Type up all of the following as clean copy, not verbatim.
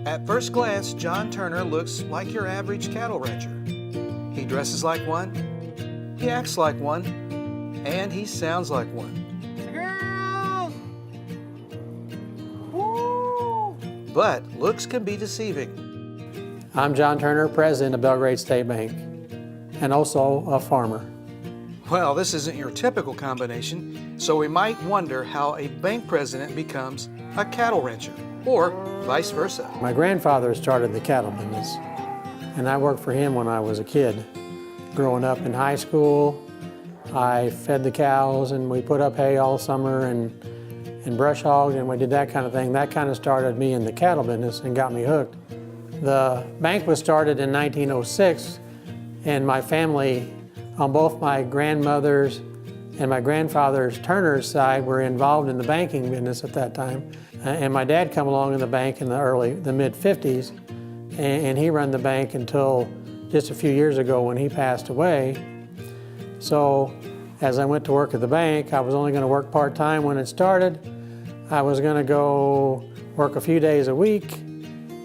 At first glance, John Turner looks like your average cattle rancher. He dresses like one, he acts like one, and he sounds like one. Girls! Woo! But looks can be deceiving. I'm John Turner, president of Belgrade State Bank, and also a farmer. Well, this isn't your typical combination, so we might wonder how a bank president becomes a cattle rancher, or vice versa. My grandfather started the cattle business, and I worked for him when I was a kid. Growing up in high school, I fed the cows and we put up hay all summer and brush hogged, and we did that kind of thing. That kind of started me in the cattle business and got me hooked. The bank was started in 1906, and my family, on both my grandmother's and my grandfather's Turner's side, were involved in the banking business at that time. And my dad come along in the bank in the mid-50s, and he ran the bank until just a few years ago when he passed away. So as I went to work at the bank, I was only going to work part-time when it started. I was going to go work a few days a week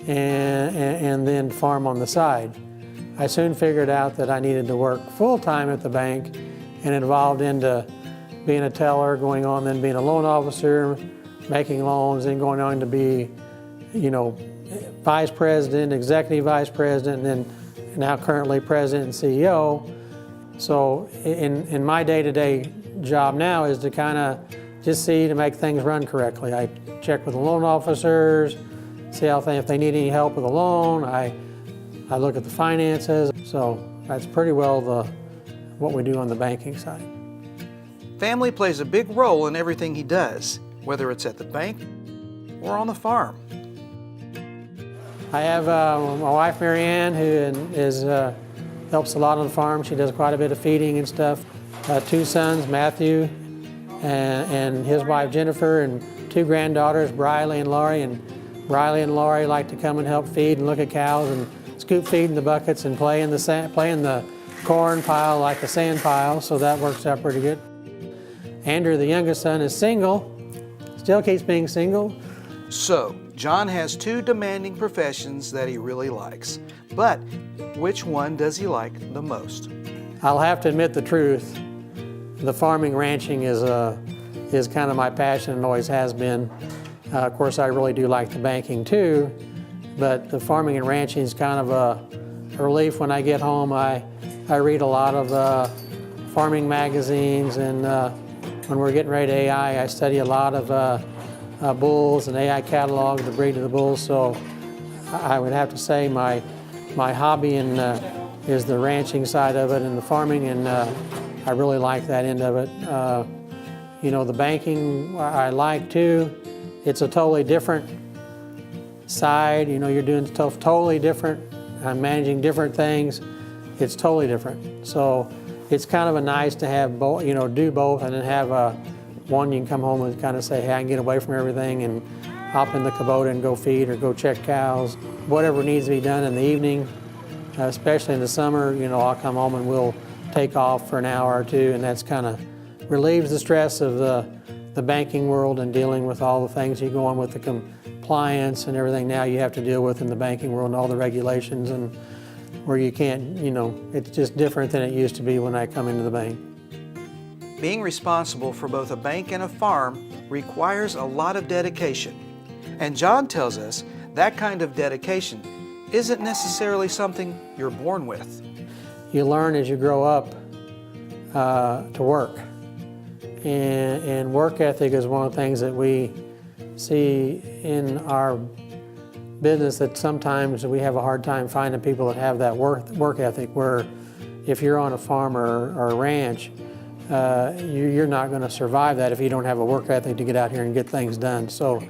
and then farm on the side. I soon figured out that I needed to work full-time at the bank, and it evolved into being a teller, going on then being a loan officer, making loans, and going on to be, vice president, executive vice president, and then now currently president and CEO. So in my day-to-day job now is to kind of just see to make things run correctly. I check with the loan officers, see if they need any help with a loan. I look at the finances. So that's pretty well what we do on the banking side. Family plays a big role in everything he does, whether it's at the bank or on the farm. I have my wife, Mary Ann, who helps a lot on the farm. She does quite a bit of feeding and stuff. Two sons, Matthew and his wife, Jennifer, and two granddaughters, Briley and Laurie. And Briley and Laurie like to come and help feed and look at cows and scoop feed in the buckets and play in the corn pile like a sand pile, so that works out pretty good. Andrew, the youngest son, is single, still keeps being single. So, John has two demanding professions that he really likes. But which one does he like the most? I'll have to admit the truth. The farming, ranching is kind of my passion and always has been. Of course, I really do like the banking too, but the farming and ranching is kind of a relief. When I get home, I read a lot of farming magazines, and when we're getting ready to AI, I study a lot of bulls and AI catalog, the breed of the bulls. So I would have to say my hobby is the ranching side of it and the farming, and I really like that end of it. The banking I like too. It's a totally different side. You're doing stuff totally different. I'm managing different things. It's totally different. So it's kind of a nice to have both, do both, and then have one you can come home and kind of say, hey, I can get away from everything and hop in the Kubota and go feed or go check cows. Whatever needs to be done in the evening, especially in the summer, I'll come home and we'll take off for an hour or two, and that's kind of relieves the stress of the banking world and dealing with all the things you go on with the compliance and everything now you have to deal with in the banking world and all the regulations, and where you can't, it's just different than it used to be when I come into the bank. Being responsible for both a bank and a farm requires a lot of dedication. And John tells us that kind of dedication isn't necessarily something you're born with. You learn as you grow up to work. And work ethic is one of the things that we see in our business, that sometimes we have a hard time finding people that have that work ethic, where if you're on a farm or a ranch, you're not going to survive that if you don't have a work ethic to get out here and get things done. So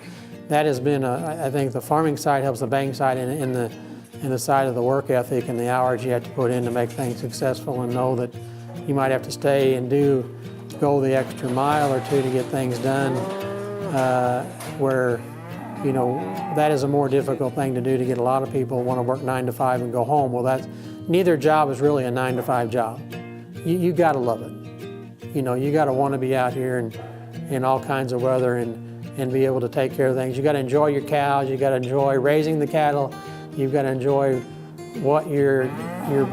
that has been, I think the farming side helps the banking side in the side of the work ethic and the hours you have to put in to make things successful, and know that you might have to stay and go the extra mile or two to get things done, where that is a more difficult thing to do. To get a lot of people want to work 9 to 5 and go home. Well, neither job is really a 9 to 5 job. You got to love it. You got to want to be out here in all kinds of weather and and be able to take care of things. You got to enjoy your cows. You got to enjoy raising the cattle. You've got to enjoy what you're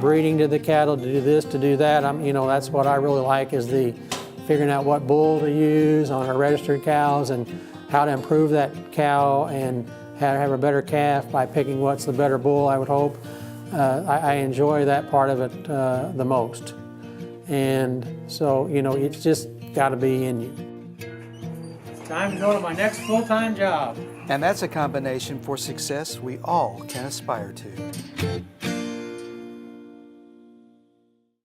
breeding to the cattle, to do this, to do that. That's what I really like, is the figuring out what bull to use on our registered cows and how to improve that cow and how to have a better calf by picking what's the better bull, I would hope. I enjoy that part of it the most. And so, it's just got to be in you. It's time to go to my next full-time job. And that's a combination for success we all can aspire to.